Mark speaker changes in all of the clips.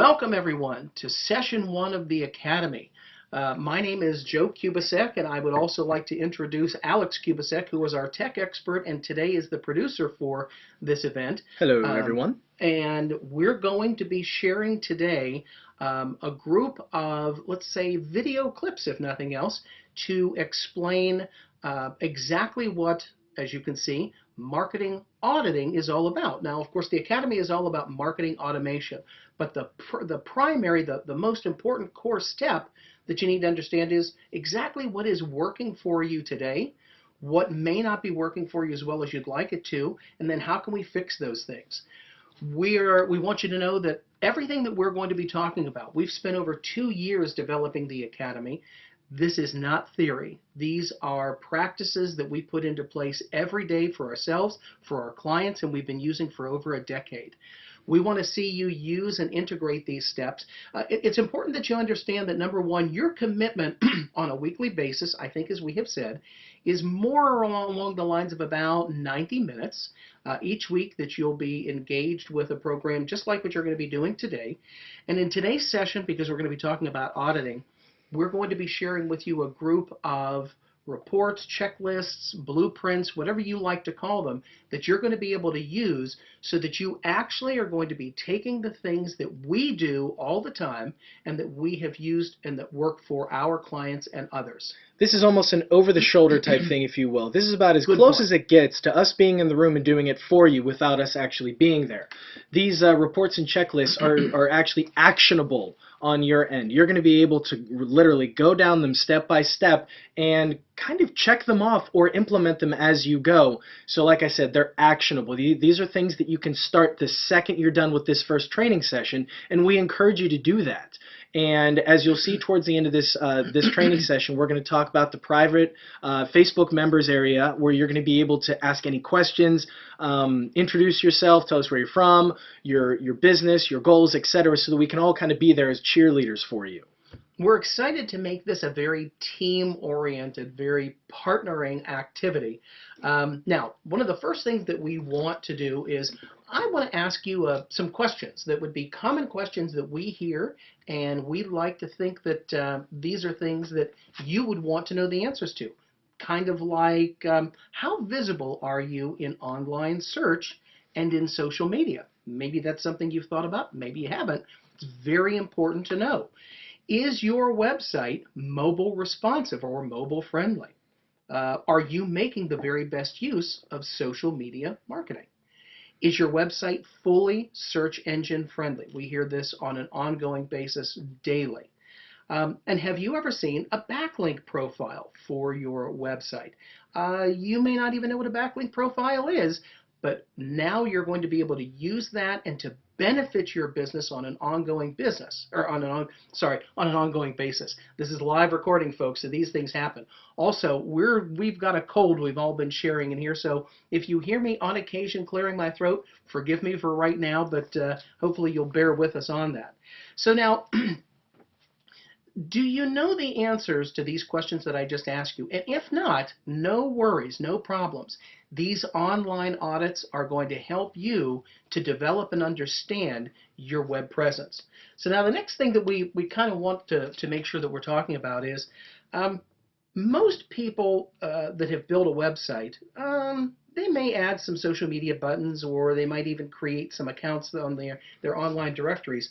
Speaker 1: Welcome everyone to session one of the Academy. My name is Joe Kubasek, and I would also like to introduce Alex Kubasek, who is our tech expert and today is the producer for this event.
Speaker 2: Hello, everyone.
Speaker 1: And we're going to be sharing today a group of, let's say, video clips, if nothing else, to explain exactly what, as you can see, marketing auditing is all about. Now, of course, the Academy is all about marketing automation, but the primary, the most important core step that you need to understand is exactly what is working for you today, what may not be working for you as well as you'd like it to, and then how can we fix those things. We want you to know that everything that we're going to be talking about, we've spent over 2 years developing the Academy. This is not theory. These are practices that we put into place every day for ourselves, for our clients, and we've been using for over a decade. We want to see you use and integrate these steps. It's important that you understand that, number one, your commitment on a weekly basis, I think as we have said, is more along the lines of about 90 minutes each week that you'll be engaged with a program just like what you're going to be doing today. And in today's session, because we're going to be talking about auditing, we're going to be sharing with you a group of reports, checklists, blueprints, whatever you like to call them, that you're going to be able to use so that you actually are going to be taking the things that we do all the time and that we have used and that work for our clients and others.
Speaker 2: This is almost an over-the-shoulder type thing, if you will. This is about as close as it gets to us being in the room and doing it for you without us actually being there. These reports and checklists are actually actionable on your end. You're going to be able to literally go down them step by step and kind of check them off or implement them as you go. So like I said, they're actionable. These are things that you can start the second you're done with this first training session, and we encourage you to do that. And as you'll see towards the end of this this training session, we're going to talk about the private Facebook members area where you're going to be able to ask any questions, introduce yourself, tell us where you're from, your business, your goals, etc., so that we can all kind of be there as cheerleaders for you.
Speaker 1: We're excited to make this a very team-oriented, very partnering activity. Now, one of the first things that we want to do is I want to ask you some questions that would be common questions that we hear, and we'd like to think that these are things that you would want to know the answers to. Kind of like, how visible are you in online search and in social media? Maybe that's something you've thought about, maybe you haven't. It's very important to know. Is your website mobile responsive or mobile friendly? Are you making the very best use of social media marketing? Is your website fully search engine friendly? We hear this on an ongoing basis daily. And have you ever seen a backlink profile for your website? You may not even know what a backlink profile is, but now you're going to be able to use that and to benefit your business on an ongoing ongoing basis. This is live recording, folks, so these things happen. Also, we've got a cold we've all been sharing in here, so if you hear me on occasion clearing my throat, forgive me for right now, but hopefully you'll bear with us on that. So now, do you know the answers to these questions that I just asked you? And if not, no worries, no problems. These online audits are going to help you to develop and understand your web presence. So now the next thing that we kind of want to make sure that we're talking about is most people that have built a website, they may add some social media buttons, or they might even create some accounts on their online directories.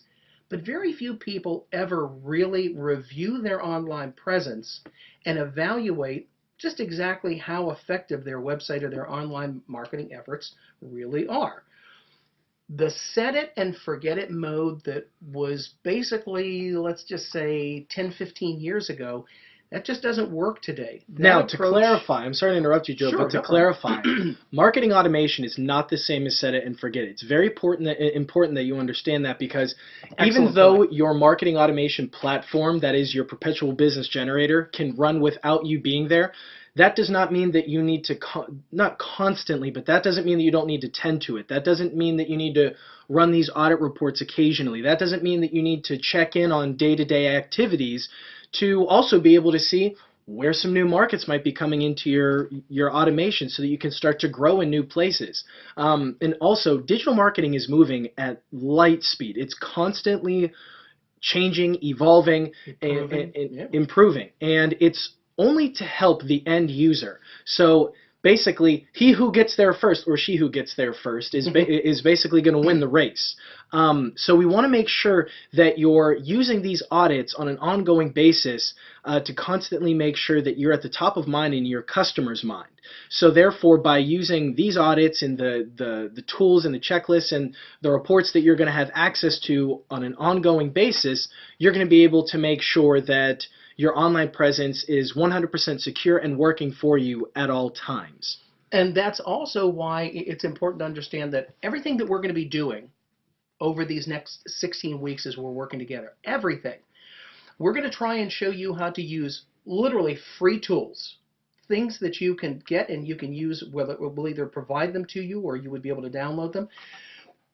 Speaker 1: But very few people ever really review their online presence and evaluate just exactly how effective their website or their online marketing efforts really are. The set it and forget it mode that was basically, let's just say, 10, 15 years ago, that just doesn't work today.
Speaker 2: Now, to clarify, I'm sorry to interrupt you, Joe,
Speaker 1: Sure,
Speaker 2: but to clarify, marketing automation is not the same as set it and forget it. It's very important that you understand that, because even though your marketing automation platform, that is your perpetual business generator, can run without you being there, that does not mean that you need to, not constantly, but that doesn't mean that you don't need to tend to it. That doesn't mean that you need to run these audit reports occasionally. That doesn't mean that you need to check in on day-to-day activities to also be able to see where some new markets might be coming into your automation so that you can start to grow in new places. And also, digital marketing is moving at light speed. It's constantly changing, evolving, and improving. And it's only to help the end user. So basically, he who gets there first or she who gets there first is basically going to win the race. So we want to make sure that you're using these audits on an ongoing basis to constantly make sure that you're at the top of mind in your customer's mind. So therefore, by using these audits and the tools and the checklists and the reports that you're going to have access to on an ongoing basis, you're going to be able to make sure that your online presence is 100% secure and working for you at all times.
Speaker 1: And that's also why it's important to understand that everything that we're going to be doing over these next 16 weeks as we're working together, everything, we're going to try and show you how to use literally free tools, things that you can get and you can use, whether we'll either provide them to you or you would be able to download them.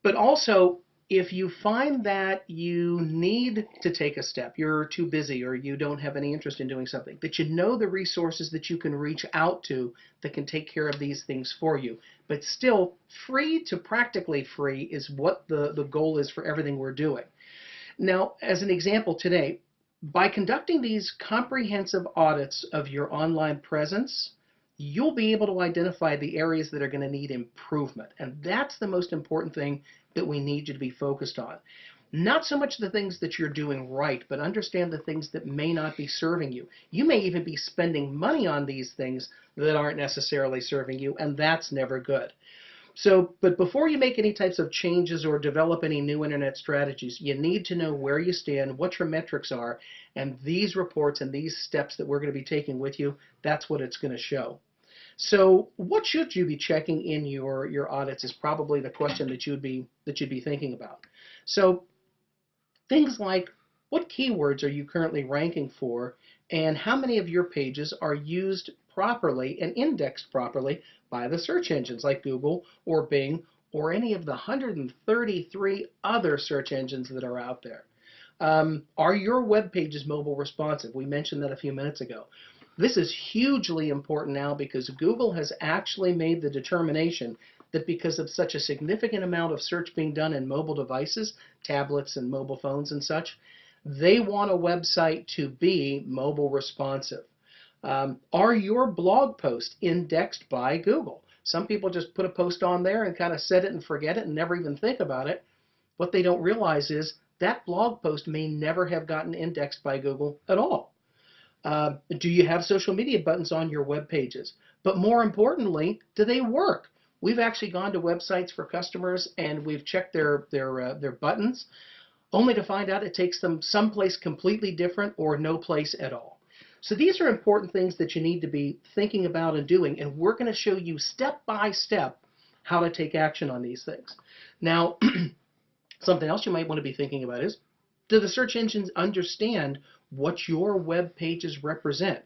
Speaker 1: But also, if you find that you need to take a step, you're too busy or you don't have any interest in doing something, that you know the resources that you can reach out to that can take care of these things for you. But still, free to practically free is what the goal is for everything we're doing. Now, as an example today, by conducting these comprehensive audits of your online presence, you'll be able to identify the areas that are going to need improvement. And that's the most important thing that we need you to be focused on. Not so much the things that you're doing right, but understand the things that may not be serving you. You may even be spending money on these things that aren't necessarily serving you, and that's never good. So, but before you make any types of changes or develop any new internet strategies, you need to know where you stand, what your metrics are, and these reports and these steps that we're going to be taking with you, that's what it's going to show. So what should you be checking in your audits is probably the question that you'd be thinking about. So things like, what keywords are you currently ranking for, and how many of your pages are used properly and indexed properly by the search engines like Google or Bing or any of the 133 other search engines that are out there? Are your web pages mobile responsive? We mentioned that a few minutes ago. This is hugely important now because Google has actually made the determination that because of such a significant amount of search being done in mobile devices, tablets and mobile phones and such, they want a website to be mobile responsive. Are your blog posts indexed by Google? Some people just put a post on there and kind of set it and forget it and never even think about it. What they don't realize is that blog post may never have gotten indexed by Google at all. Do you have social media buttons on your web pages? But more importantly, do they work? We've actually gone to websites for customers and we've checked their buttons, only to find out it takes them someplace completely different or no place at all. So these are important things that you need to be thinking about and doing, and we're going to show you step by step how to take action on these things. Now, something else you might want to be thinking about is, do the search engines understand what your web pages represent?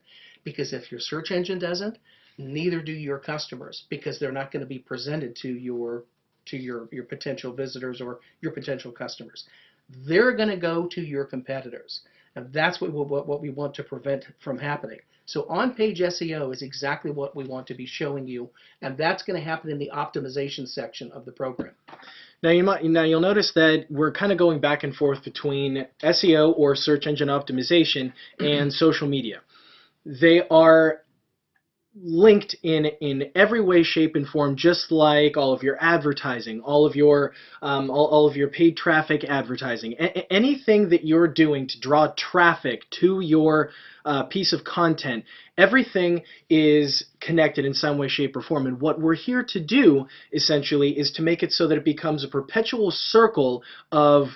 Speaker 1: Because if your search engine doesn't, neither do your customers, because they're not going to be presented to your potential visitors or your potential customers. They're going to go to your competitors. And that's what we want to prevent from happening. So on-page SEO is exactly what we want to be showing you, and that's going to happen in the optimization section of the program.
Speaker 2: Now you'll notice that we're kind of going back and forth between SEO or search engine optimization and social media. They are linked in every way, shape, and form, just like all of your advertising, all of your paid traffic advertising, anything that you're doing to draw traffic to your piece of content. Everything is connected in some way, shape, or form. And what we're here to do, essentially, is to make it so that it becomes a perpetual circle of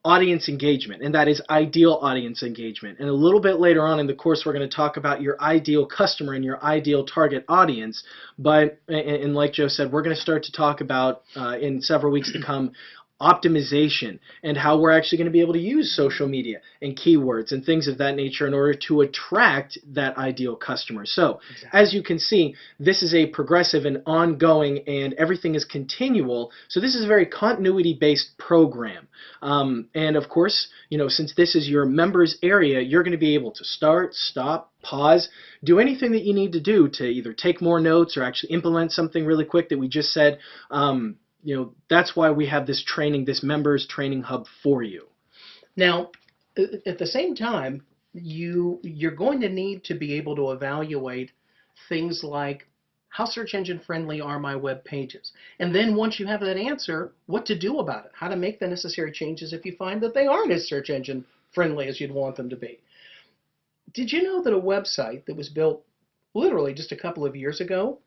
Speaker 2: audience engagement, and that is ideal audience engagement. And a little bit later on in the course, we're going to talk about your ideal customer and your ideal target audience. But, and like Joe said, we're going to start to talk about, in several weeks to come, optimization and how we're actually going to be able to use social media and keywords and things of that nature in order to attract that ideal customer. So, exactly. As you can see, this is a progressive and ongoing, and everything is continual. So this is a very continuity-based program. And of course, since this is your members area, you're going to be able to start, stop, pause, do anything that you need to do to either take more notes or actually implement something really quick that we just said. That's why we have this training, this members training hub for you.
Speaker 1: Now, at the same time, you're going to need to be able to evaluate things like how search engine friendly are my web pages? And then once you have that answer, what to do about it, how to make the necessary changes if you find that they aren't as search engine friendly as you'd want them to be. Did you know that a website that was built literally just a couple of years ago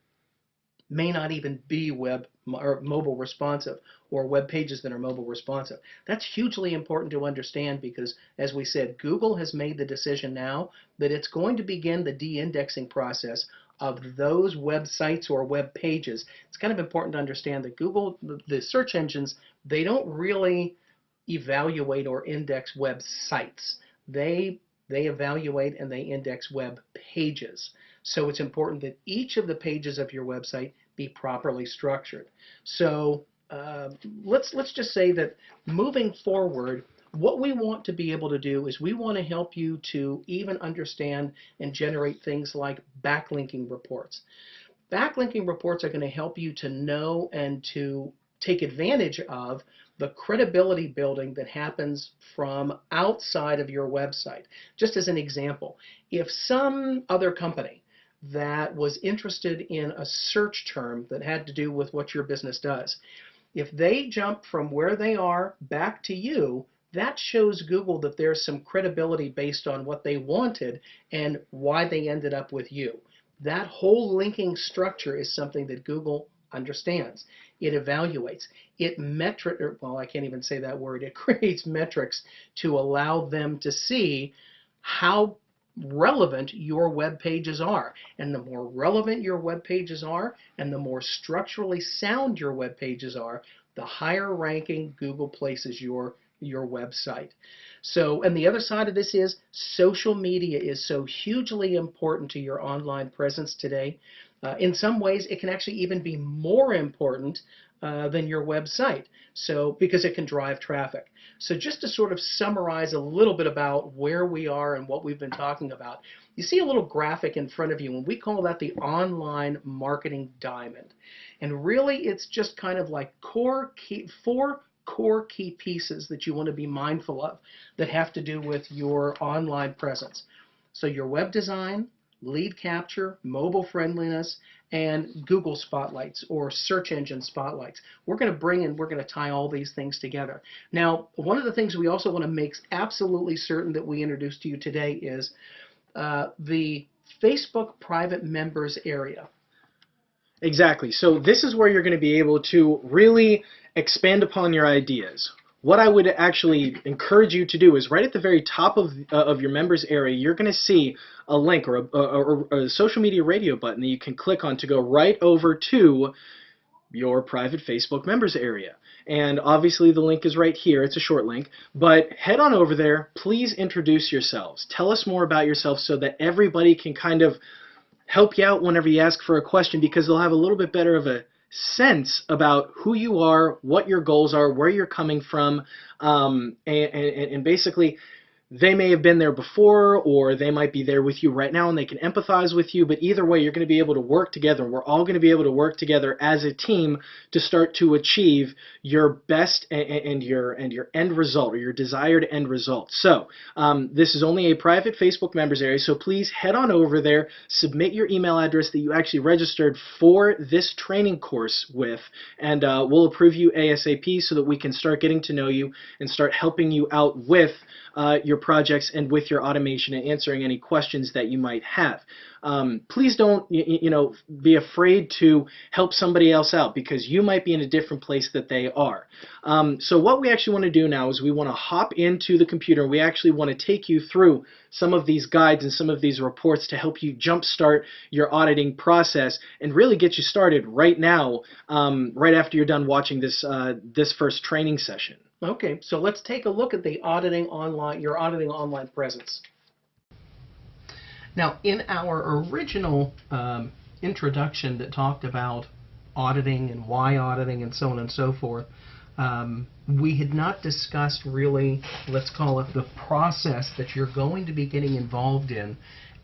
Speaker 1: may not even be web or mobile responsive, or web pages that are mobile responsive? That's hugely important to understand because, as we said, Google has made the decision now that it's going to begin the de-indexing process of those websites or web pages. It's kind of important to understand that Google, the search engines, they don't really evaluate or index websites. They evaluate and they index web pages. So it's important that each of the pages of your website be properly structured. So let's just say that moving forward, what we want to be able to do is we want to help you to even understand and generate things like backlinking reports. Backlinking reports are going to help you to know and to take advantage of the credibility building that happens from outside of your website. Just as an example, if some other company that was interested in a search term that had to do with what your business does, if they jump from where they are back to you, that shows Google that there's some credibility based on what they wanted and why they ended up with you. That whole linking structure is something that Google understands. It evaluates. I can't even say that word. It creates metrics to allow them to see how relevant your web pages are. And the more relevant your web pages are, and the more structurally sound your web pages are, the higher ranking Google places your website. So, and the other side of this is social media is so hugely important to your online presence today. In some ways, it can actually even be more important than your website, so because it can drive traffic. So just to sort of summarize a little bit about where we are and what we've been talking about, you see a little graphic in front of you, and we call that the online marketing diamond. And really, it's just kind of like four core key pieces that you want to be mindful of that have to do with your online presence. So your web design, lead capture, mobile friendliness, and Google spotlights or search engine spotlights. We're going to tie all these things together. Now, one of the things we also want to make absolutely certain that we introduce to you today is the Facebook private members area.
Speaker 2: Exactly. So this is where you're going to be able to really expand upon your ideas. What I would actually encourage you to do is right at the very top of your members area, you're going to see a link or a social media radio button that you can click on to go right over to your private Facebook members area. And obviously the link is right here. It's a short link. But head on over there. Please introduce yourselves. Tell us more about yourself so that everybody can kind of help you out whenever you ask for a question, because they'll have a little bit better of a sense about who you are, what your goals are, where you're coming from, and basically they may have been there before, or they might be there with you right now and they can empathize with you, but either way you're going to be able to work together. We're all going to be able to work together as a team to start to achieve your best and your end result, or your desired end result. So this is only a private Facebook members area, so please head on over there, submit your email address that you actually registered for this training course with, and we'll approve you ASAP so that we can start getting to know you and start helping you out with your projects and with your automation and answering any questions that you might have. Please don't be afraid to help somebody else out, because you might be in a different place that they are. So what we actually want to do now is we want to hop into the computer. We actually want to take you through some of these guides and some of these reports to help you jumpstart your auditing process and really get you started right now, right after you're done watching this first training session.
Speaker 1: Okay, so let's take a look at the your auditing online presence. Now, in our original introduction that talked about auditing and why auditing and so on and so forth, we had not discussed really, let's call it the process that you're going to be getting involved in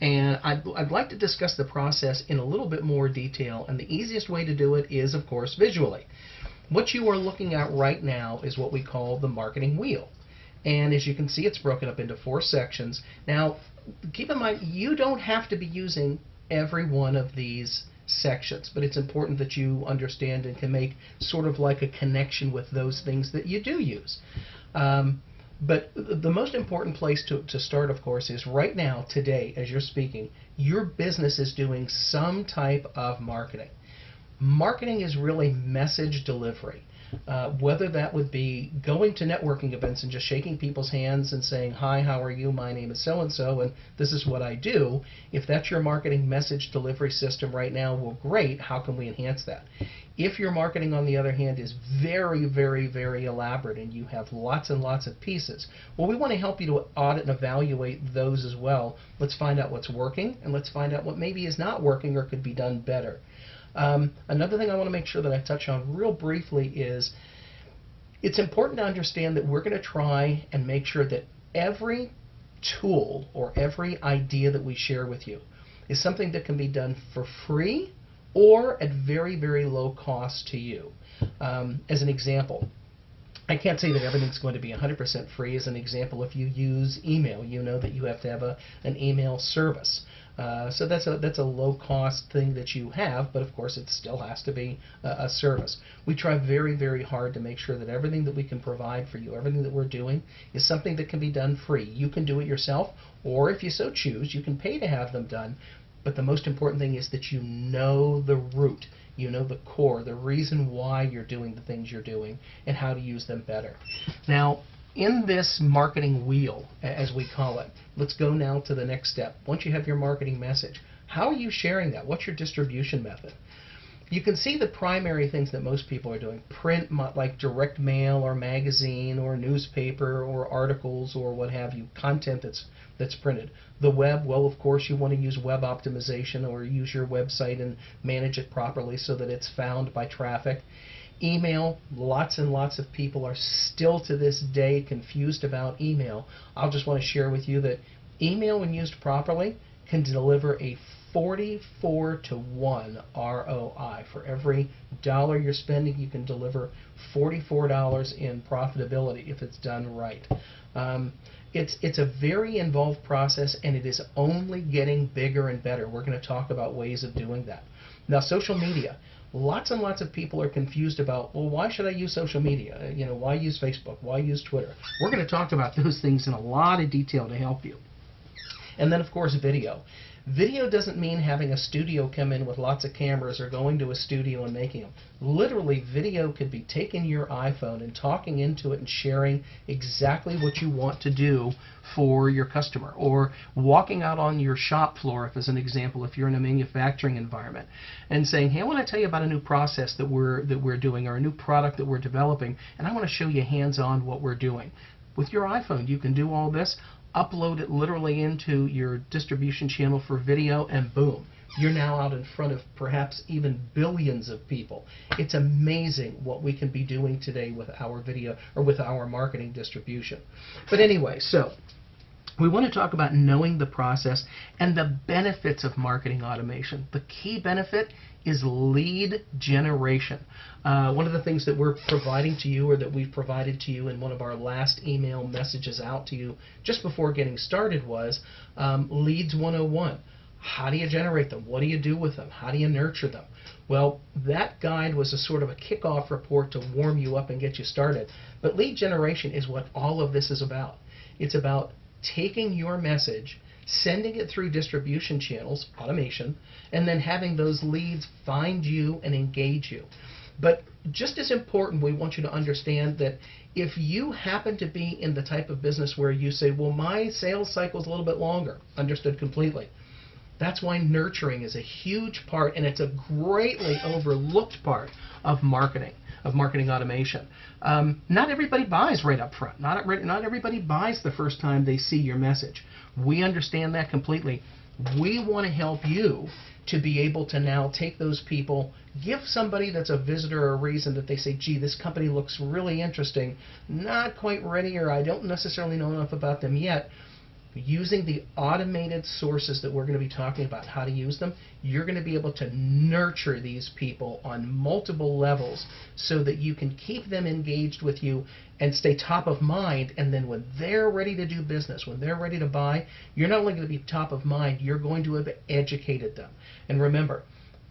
Speaker 1: And I'd like to discuss the process in a little bit more detail, and the easiest way to do it is, of course, visually. What you are looking at right now is what we call the marketing wheel. And as you can see, it's broken up into 4 sections. Now, keep in mind, you don't have to be using every one of these sections, but it's important that you understand and can make sort of like a connection with those things that you do use. But the most important place to start, of course, is right now, today, as you're speaking, your business is doing some type of marketing. Marketing is really message delivery. Whether that would be going to networking events and just shaking people's hands and saying, hi, how are you, my name is so-and-so, and this is what I do. If that's your marketing message delivery system right now, well, great, how can we enhance that? If your marketing, on the other hand, is very, very, very elaborate and you have lots and lots of pieces, well, we want to help you to audit and evaluate those as well. Let's find out what's working, and let's find out what maybe is not working or could be done better. Another thing I want to make sure that I touch on real briefly is it's important to understand that we're going to try and make sure that every tool or every idea that we share with you is something that can be done for free or at very, very low cost to you. As an example, I can't say that everything's going to be 100% free. As an example, if you use email, you know that you have to have an email service. So that's a low-cost thing that you have, but of course it still has to be a service. We try very, very hard to make sure that everything that we can provide for you, everything that we're doing, is something that can be done free. You can do it yourself, or if you so choose, you can pay to have them done. But the most important thing is that you know the root. You know the core, the reason why you're doing the things you're doing, and how to use them better. Now, in this marketing wheel, as we call it, let's go now to the next step. Once you have your marketing message, how are you sharing that? What's your distribution method? You can see the primary things that most people are doing. Print, like direct mail or magazine or newspaper or articles or what have you, content that's printed. The web, well, of course, you want to use web optimization or use your website and manage it properly so that it's found by traffic. Email, lots and lots of people are still to this day confused about email. I'll just want to share with you that email, when used properly, can deliver a 44-to-1 ROI. For every dollar you're spending, you can deliver $44 in profitability if it's done right. It's a very involved process, and it is only getting bigger and better. We're going to talk about ways of doing that. Now, social media. Lots and lots of people are confused about, well, why should I use social media? You know, why use Facebook? Why use Twitter? We're going to talk about those things in a lot of detail to help you. And then, of course, video. Video doesn't mean having a studio come in with lots of cameras or going to a studio and making them. Literally, video could be taking your iPhone and talking into it and sharing exactly what you want to do for your customer, or walking out on your shop floor, if as an example, if you're in a manufacturing environment, and saying, hey, I want to tell you about a new process that we're doing, or a new product that we're developing, and I want to show you hands-on what we're doing. With your iPhone, you can do all this. Upload it literally into your distribution channel for video, and boom, you're now out in front of perhaps even billions of people. It's amazing what we can be doing today with our video or with our marketing distribution. But anyway, so we want to talk about knowing the process and the benefits of marketing automation. The key benefit is lead generation. One of the things that we're providing to you, or that we've provided to you in one of our last email messages out to you just before getting started, was Leads 101. How do you generate them? What do you do with them? How do you nurture them? Well, that guide was a sort of a kickoff report to warm you up and get you started. But lead generation is what all of this is about. It's about taking your message, sending it through distribution channels, automation, and then having those leads find you and engage you. But just as important, we want you to understand that if you happen to be in the type of business where you say, well, my sales cycle is a little bit longer, understood completely. That's why nurturing is a huge part, and it's a greatly overlooked part of marketing automation. Not everybody buys right up front. Not everybody buys the first time they see your message. We understand that completely. We want to help you to be able to now take those people, give somebody that's a visitor a reason that they say, gee, this company looks really interesting, not quite ready, or I don't necessarily know enough about them yet. using the automated sources that we're going to be talking about, how to use them, you're going to be able to nurture these people on multiple levels so that you can keep them engaged with you and stay top of mind. And then when they're ready to do business, when they're ready to buy, you're not only going to be top of mind, you're going to have educated them. And remember,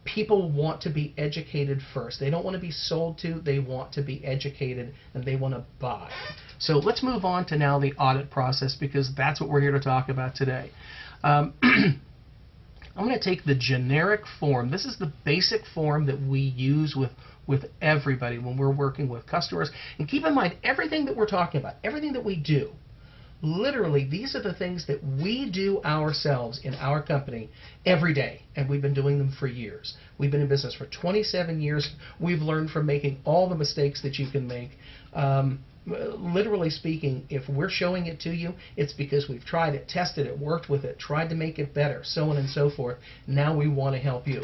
Speaker 1: people want to be educated first. They don't want to be sold to, they want to be educated, and they want to buy. So let's move on to now the audit process, because that's what we're here to talk about today. I'm going to take the generic form. This is the basic form that we use with everybody when we're working with customers. And keep in mind, everything that we're talking about, everything that we do, literally, these are the things that we do ourselves in our company every day, and we've been doing them for years. We've been in business for 27 years. We've learned from making all the mistakes that you can make. Literally speaking, if we're showing it to you, it's because we've tried it, tested it, worked with it, tried to make it better, so on and so forth. Now we want to help you.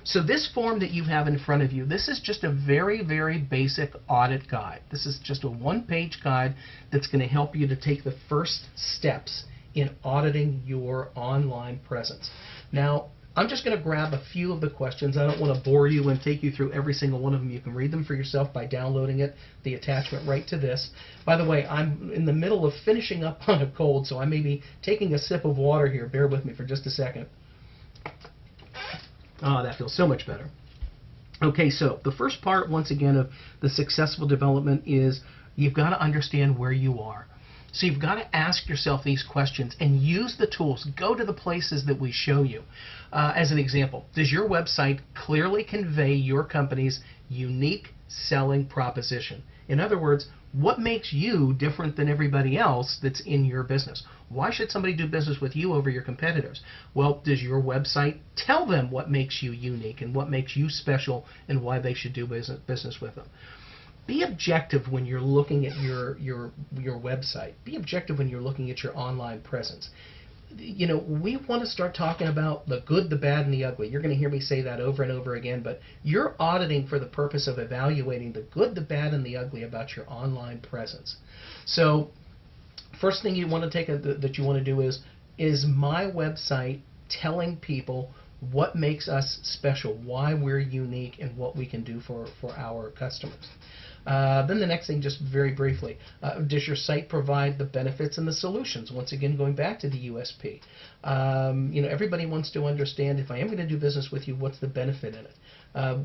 Speaker 1: So this form that you have in front of you, this is just a very, very basic audit guide. This is just a one-page guide that's going to help you to take the first steps in auditing your online presence. Now, I'm just going to grab a few of the questions. I don't want to bore you and take you through every single one of them. You can read them for yourself by downloading it, the attachment right to this. By the way, I'm in the middle of finishing up on a cold, so I may be taking a sip of water here. Bear with me for just a second. Oh, that feels so much better. Okay, so the first part, once again, of the successful development is you've got to understand where you are. So you've got to ask yourself these questions and use the tools. Go to the places that we show you. As an example, does your website clearly convey your company's unique selling proposition? In other words, what makes you different than everybody else that's in your business? Why should somebody do business with you over your competitors? Well, does your website tell them what makes you unique and what makes you special and why they should do business with them? Be objective when you're looking at your website. Be objective when you're looking at your online presence. You know, we want to start talking about the good, the bad, and the ugly. You're going to hear me say that over and over again, but you're auditing for the purpose of evaluating the good, the bad, and the ugly about your online presence. So first thing you want to take that you want to do is my website telling people what makes us special, why we're unique, and what we can do for our customers. Then the next thing, just very briefly, does your site provide the benefits and the solutions? Once again, going back to the USP. You know, everybody wants to understand, if I am going to do business with you, what's the benefit in it?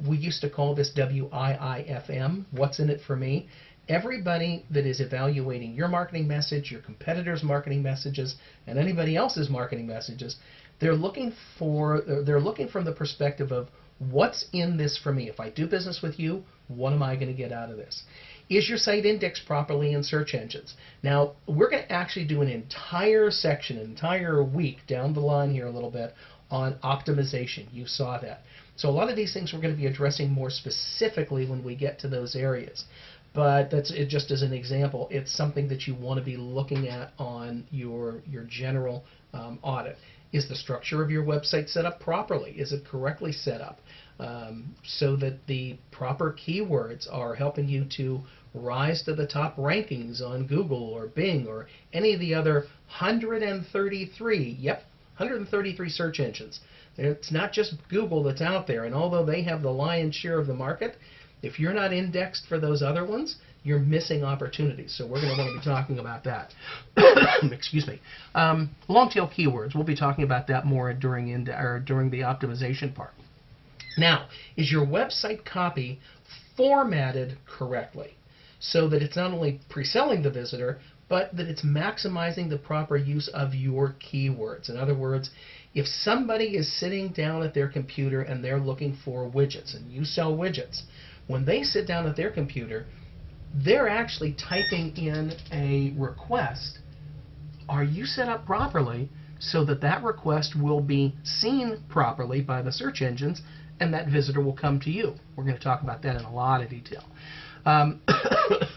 Speaker 1: We used to call this WIIFM, what's in it for me? Everybody that is evaluating your marketing message, your competitors' marketing messages, and anybody else's marketing messages, they're looking from the perspective of, what's in this for me? If I do business with you, what am I going to get out of this? Is your site indexed properly in search engines? Now, we're going to actually do an entire section, an entire week down the line here a little bit on optimization. You saw that. So a lot of these things we're going to be addressing more specifically when we get to those areas. But that's it, just as an example. It's something that you want to be looking at on your general audit. Is the structure of your website set up properly? Is it correctly set up so that the proper keywords are helping you to rise to the top rankings on Google or Bing or any of the other 133 search engines. It's not just Google that's out there, and although they have the lion's share of the market, if you're not indexed for those other ones, you're missing opportunities. So we're going to want to be talking about that. Excuse me. Long-tail keywords. We'll be talking about that more during the optimization part. Now, is your website copy formatted correctly so that it's not only pre-selling the visitor, but that it's maximizing the proper use of your keywords? In other words, if somebody is sitting down at their computer and they're looking for widgets, and you sell widgets, when they sit down at their computer, they're actually typing in a request. Are you set up properly so that that request will be seen properly by the search engines and that visitor will come to you? We're going to talk about that in a lot of detail.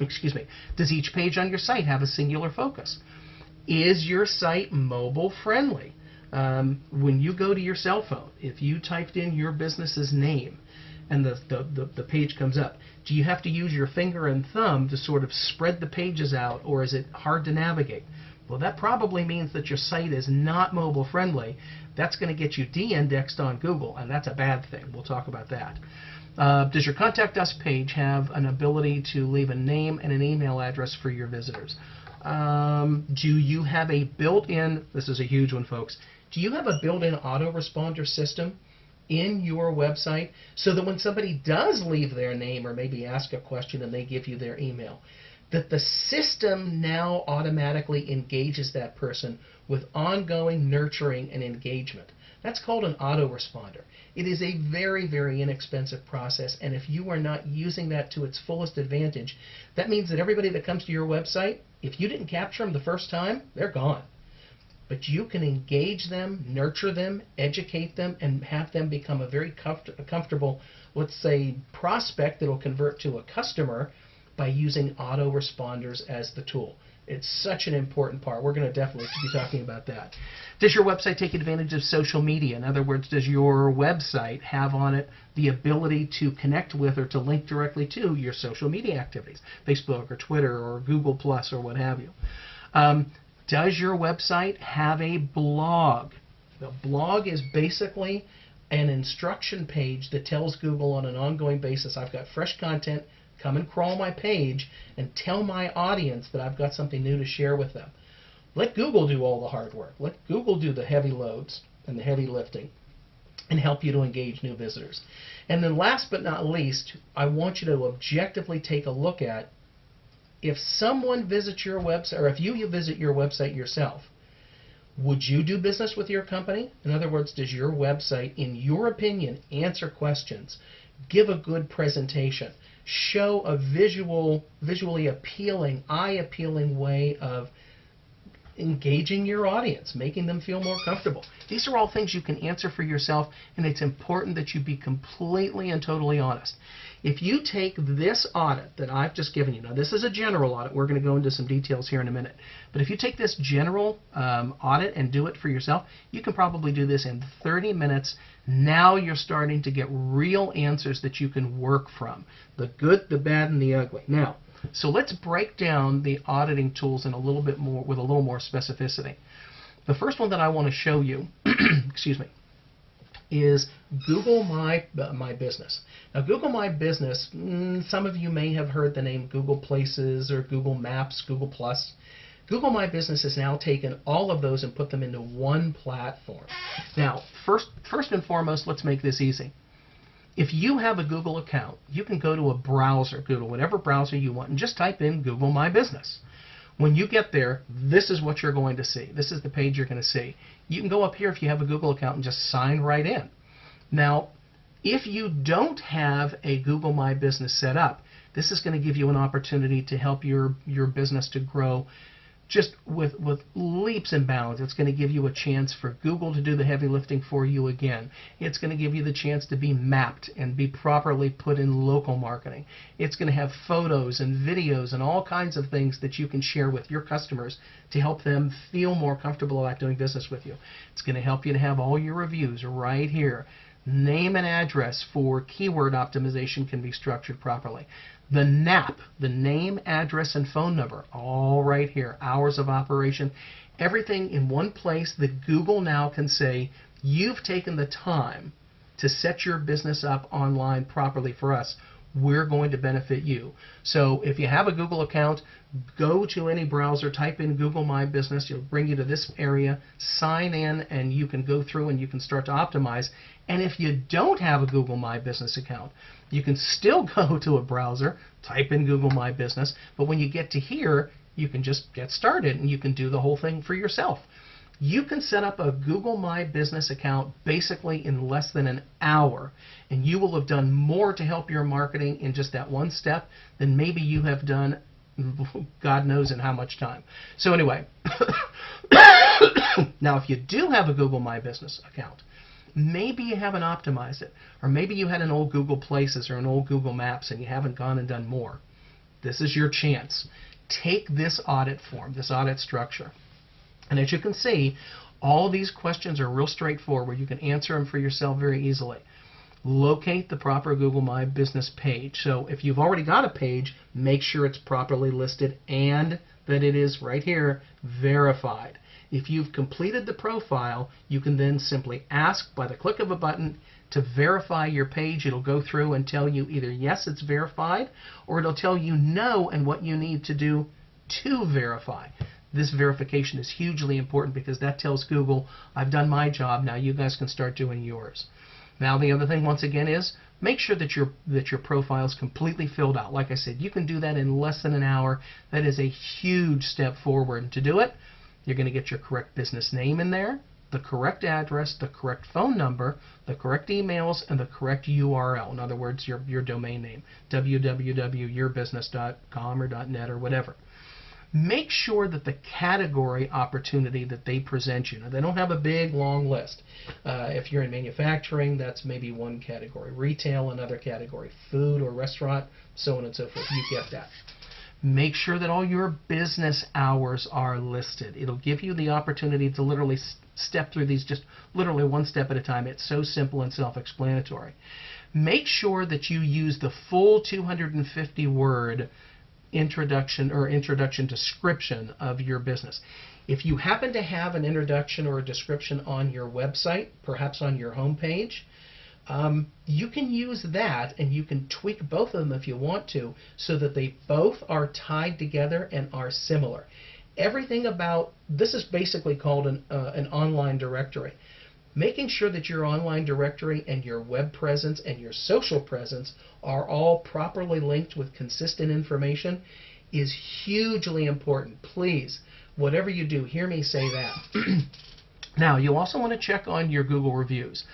Speaker 1: Excuse me. Does each page on your site have a singular focus? Is your site mobile friendly? When you go to your cell phone, if you typed in your business's name and the page comes up, do you have to use your finger and thumb to sort of spread the pages out, or is it hard to navigate? Well, that probably means that your site is not mobile friendly. That's going to get you de-indexed on Google, and that's a bad thing. We'll talk about that. Does your Contact Us page have an ability to leave a name and an email address for your visitors? Do you have a built-in, this is a huge one, folks, do you have a built-in autoresponder system in your website so that when somebody does leave their name or maybe ask a question and they give you their email, that the system now automatically engages that person with ongoing nurturing and engagement? That's called an autoresponder. It is a very, very inexpensive process, and if you are not using that to its fullest advantage, that means that everybody that comes to your website, if you didn't capture them the first time, they're gone. But you can engage them, nurture them, educate them, and have them become a very comfortable, let's say, prospect that will convert to a customer by using autoresponders as the tool. It's such an important part. We're going to definitely be talking about that. Does your website take advantage of social media? In other words, does your website have on it the ability to connect with or to link directly to your social media activities, Facebook or Twitter or Google Plus or what have you? Does your website have a blog? The blog is basically an instruction page that tells Google on an ongoing basis, I've got fresh content, come and crawl my page and tell my audience that I've got something new to share with them. Let Google do all the hard work. Let Google do the heavy loads and the heavy lifting and help you to engage new visitors. And then last but not least, I want you to objectively take a look at, if someone visits your website, or if you visit your website yourself, would you do business with your company? In other words, does your website, in your opinion, answer questions, give a good presentation, show a visually appealing, eye-appealing way of engaging your audience, making them feel more comfortable? These are all things you can answer for yourself, and it's important that you be completely and totally honest. If you take this audit that I've just given you, now this is a general audit, we're going to go into some details here in a minute, but if you take this general audit and do it for yourself, you can probably do this in 30 minutes. Now you're starting to get real answers that you can work from, the good, the bad, and the ugly. Now, so let's break down the auditing tools in a little bit more, with a little more specificity. The first one that I want to show you, excuse me, is Google My Business. Now, Google My Business, some of you may have heard the name Google Places or Google Maps, Google Plus. Google My Business has now taken all of those and put them into one platform. Now, first and foremost, let's make this easy. If you have a Google account, you can go to a browser, go to whatever browser you want, and just type in Google My Business. When you get there, this is what you're going to see. This is the page you're going to see. You can go up here if you have a Google account and just sign right in. Now, if you don't have a Google My Business set up, this is going to give you an opportunity to help your business to grow just with leaps and bounds. It's going to give you a chance for Google to do the heavy lifting for you again. It's going to give you the chance to be mapped and be properly put in local marketing. It's going to have photos and videos and all kinds of things that you can share with your customers to help them feel more comfortable about doing business with you. It's going to help you to have all your reviews right here. Name and address for keyword optimization can be structured properly. The NAP, the name, address, and phone number, all right here. Hours of operation, everything in one place that Google now can say, you've taken the time to set your business up online properly for us. We're going to benefit you. So if you have a Google account, go to any browser, type in Google My Business. It'll bring you to this area, sign in, and you can go through and you can start to optimize. And if you don't have a Google My Business account, you can still go to a browser, type in Google My Business, but when you get to here, you can just get started and you can do the whole thing for yourself. You can set up a Google My Business account basically in less than an hour, and you will have done more to help your marketing in just that one step than maybe you have done God knows in how much time. So anyway, now if you do have a Google My Business account, maybe you haven't optimized it, or maybe you had an old Google Places or an old Google Maps and you haven't gone and done more. This is your chance. Take this audit form, this audit structure. And as you can see, all these questions are real straightforward. You can answer them for yourself very easily. Locate the proper Google My Business page. So if you've already got a page, make sure it's properly listed and that it is right here, verified. If you've completed the profile, you can then simply ask by the click of a button to verify your page. It'll go through and tell you either yes, it's verified, or it'll tell you no and what you need to do to verify. This verification is hugely important because that tells Google, I've done my job, now you guys can start doing yours. Now the other thing, once again, is make sure that your profile is completely filled out. Like I said, you can do that in less than an hour. That is a huge step forward. And to do it, you're going to get your correct business name in there, the correct address, the correct phone number, the correct emails, and the correct URL. In other words, your domain name, www.yourbusiness.com or .net or whatever. Make sure that the category opportunity that they present you, now they don't have a big long list. If you're in manufacturing, that's maybe one category. Retail, another category. Food or restaurant, so on and so forth. You get that. Make sure that all your business hours are listed. It'll give you the opportunity to literally step through these just literally one step at a time. It's so simple and self-explanatory. Make sure that you use the full 250-word introduction description of your business. If you happen to have an introduction or a description on your website, perhaps on your home page, you can use that and you can tweak both of them if you want to so that they both are tied together and are similar. Everything about this is basically called an online directory. Making sure that your online directory and your web presence and your social presence are all properly linked with consistent information is hugely important. Please, whatever you do, hear me say that. Now, you also want to check on your Google reviews.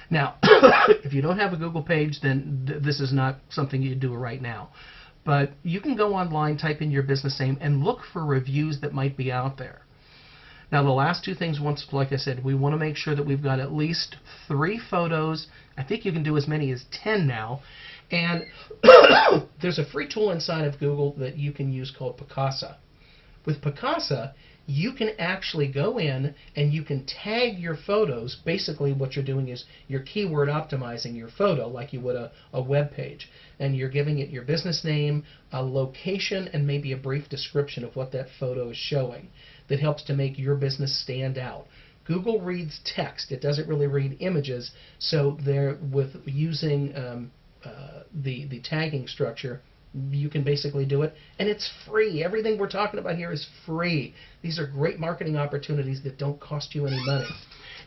Speaker 1: Now, if you don't have a Google page, then this is not something you do right now. But you can go online, type in your business name, and look for reviews that might be out there. Now, the last two things, once, like I said, we want to make sure that we've got at least 3 photos. I think you can do as many as 10 now. And there's a free tool inside of Google that you can use called Picasa. With Picasa, you can actually go in and you can tag your photos. Basically, what you're doing is you're keyword optimizing your photo like you would a web page. And you're giving it your business name, a location, and maybe a brief description of what that photo is showing. That helps to make your business stand out. Google reads text. It doesn't really read images, so they're with using the tagging structure, you can basically do it, and it's free. Everything we're talking about here is free. These are great marketing opportunities that don't cost you any money.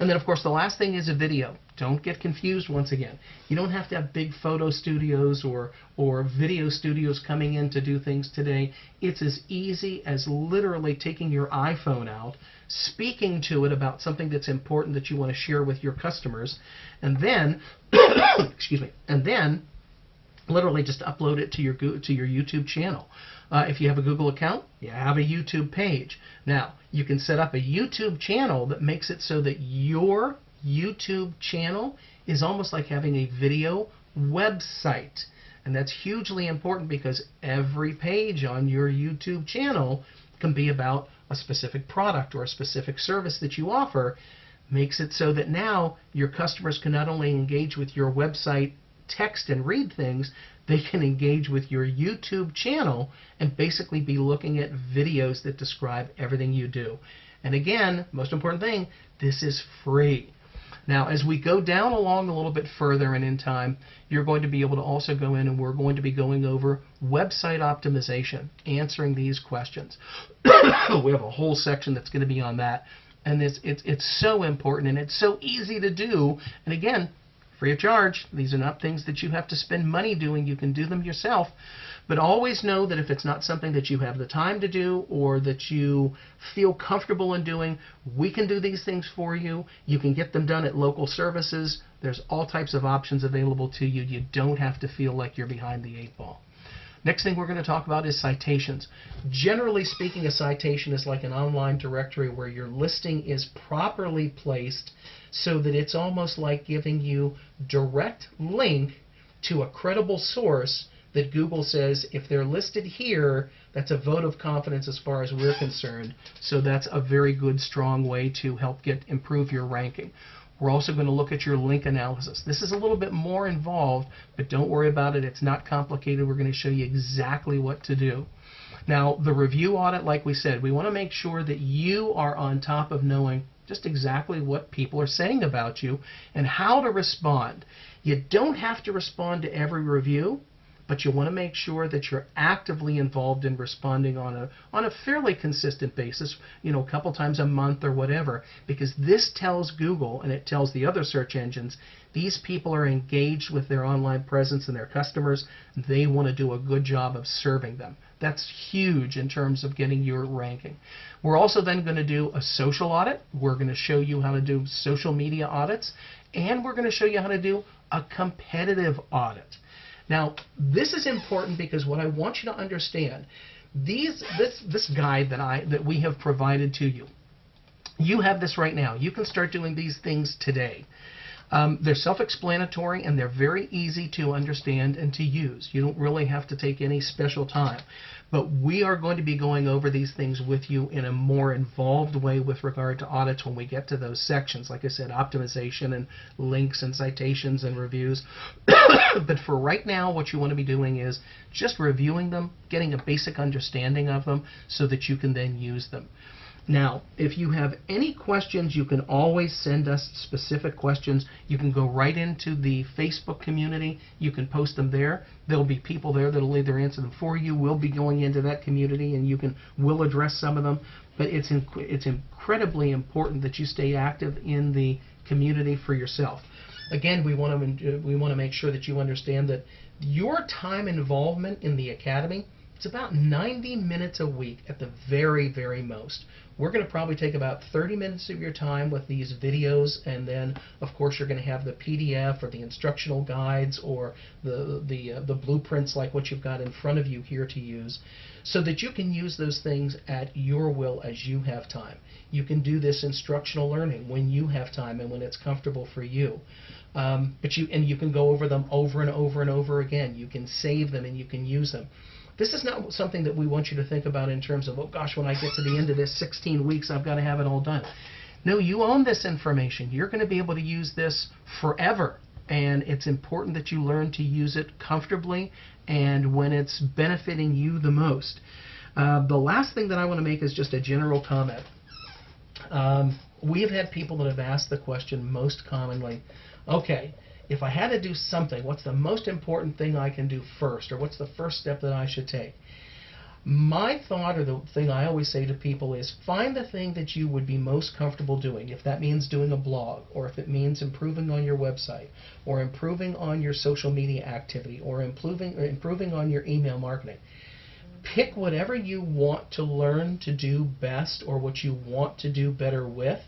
Speaker 1: And then, of course, the last thing is a video. Don't get confused once again. You don't have to have big photo studios or video studios coming in to do things today. It's as easy as literally taking your iPhone out, speaking to it about something that's important that you want to share with your customers, and then, excuse me, and then literally just upload it to your YouTube channel. If you have a Google account, you have a YouTube page. Now, you can set up a YouTube channel that makes it so that your YouTube channel is almost like having a video website. And that's hugely important because every page on your YouTube channel can be about a specific product or a specific service that you offer. Makes it so that now your customers can not only engage with your website text and read things, they can engage with your YouTube channel and basically be looking at videos that describe everything you do. And again, most important thing, this is free. Now, as we go down along a little bit further and in time, you're going to be able to also go in and we're going to be going over website optimization, answering these questions. We have a whole section that's going to be on that. And it's so important and it's so easy to do. And again, free of charge. These are not things that you have to spend money doing. You can do them yourself. But always know that if it's not something that you have the time to do or that you feel comfortable in doing, we can do these things for you. You can get them done at local services. There's all types of options available to you. You don't have to feel like you're behind the 8 ball. Next thing we're going to talk about is citations. Generally speaking, a citation is like an online directory where your listing is properly placed so that it's almost like giving you direct link to a credible source that Google says, if they're listed here, that's a vote of confidence as far as we're concerned. So that's a very good, strong way to help improve your ranking. We're also going to look at your link analysis. This is a little bit more involved, but don't worry about it. It's not complicated. We're going to show you exactly what to do. Now, the review audit, like we said, we want to make sure that you are on top of knowing just exactly what people are saying about you and how to respond. You don't have to respond to every review, but you want to make sure that you're actively involved in responding on a fairly consistent basis, a couple times a month or whatever, because this tells Google and it tells the other search engines these people are engaged with their online presence and their customers. They want to do a good job of serving them. That's huge in terms of getting your ranking. We're also then going to do a social audit. We're going to show you how to do social media audits, and we're going to show you how to do a competitive audit. Now, this is important because what I want you to understand, this guide that we have provided to you, you have this right now. You can start doing these things today. They're self-explanatory and they're very easy to understand and to use. You don't really have to take any special time. But we are going to be going over these things with you in a more involved way with regard to audits when we get to those sections. Like I said, optimization and links and citations and reviews. But for right now, what you want to be doing is just reviewing them, getting a basic understanding of them so that you can then use them. Now, if you have any questions, you can always send us specific questions. You can go right into the Facebook community. You can post them there. There'll be people there that'll either answer them for you. We'll be going into that community, and we'll address some of them. But it's incredibly important that you stay active in the community for yourself. Again, we want to make sure that you understand that your time involvement in the Academy, it's about 90 minutes a week at the very, very most. We're going to probably take about 30 minutes of your time with these videos, and then, of course, you're going to have the PDF or the instructional guides or the blueprints like what you've got in front of you here to use, so that you can use those things at your will as you have time. You can do this instructional learning when you have time and when it's comfortable for you. But you can go over them over and over and over again. You can save them and you can use them. This is not something that we want you to think about in terms of, oh gosh, when I get to the end of this 16 weeks, I've got to have it all done. No, you own this information. You're going to be able to use this forever. And it's important that you learn to use it comfortably and when it's benefiting you the most. The last thing that I want to make is just a general comment. We have had people that have asked the question most commonly, okay, if I had to do something, what's the most important thing I can do first, or what's the first step that I should take? My thought, or the thing I always say to people, is find the thing that you would be most comfortable doing. If that means doing a blog, or if it means improving on your website, or improving on your social media activity, or improving on your email marketing. Pick whatever you want to learn to do best, or what you want to do better with,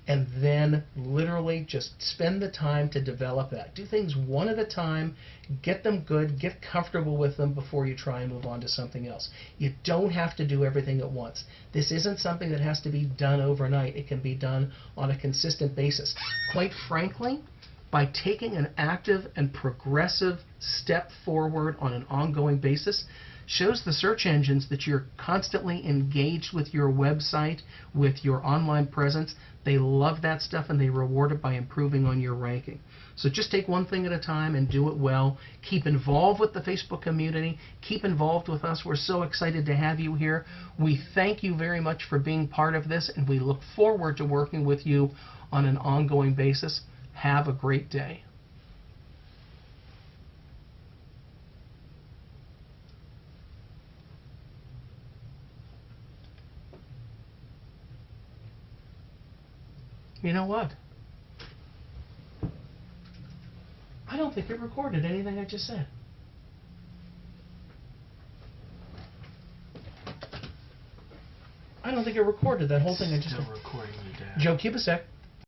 Speaker 1: and then literally just spend the time to develop that. Do things one at a time, get them good, get comfortable with them before you try and move on to something else. You don't have to do everything at once. This isn't something that has to be done overnight. It can be done on a consistent basis. Quite frankly, by taking an active and progressive step forward on an ongoing basis, shows the search engines that you're constantly engaged with your website, with your online presence. They love that stuff and they reward it by improving on your ranking. So just take one thing at a time and do it well. Keep involved with the Facebook community. Keep involved with us. We're so excited to have you here. We thank you very much for being part of this, and we look forward to working with you on an ongoing basis. Have a great day. You know what? I don't think it recorded anything I just said. I don't think it recorded that whole thing I just said.
Speaker 2: Still recording you, Dad.
Speaker 1: Joe, keep a sec.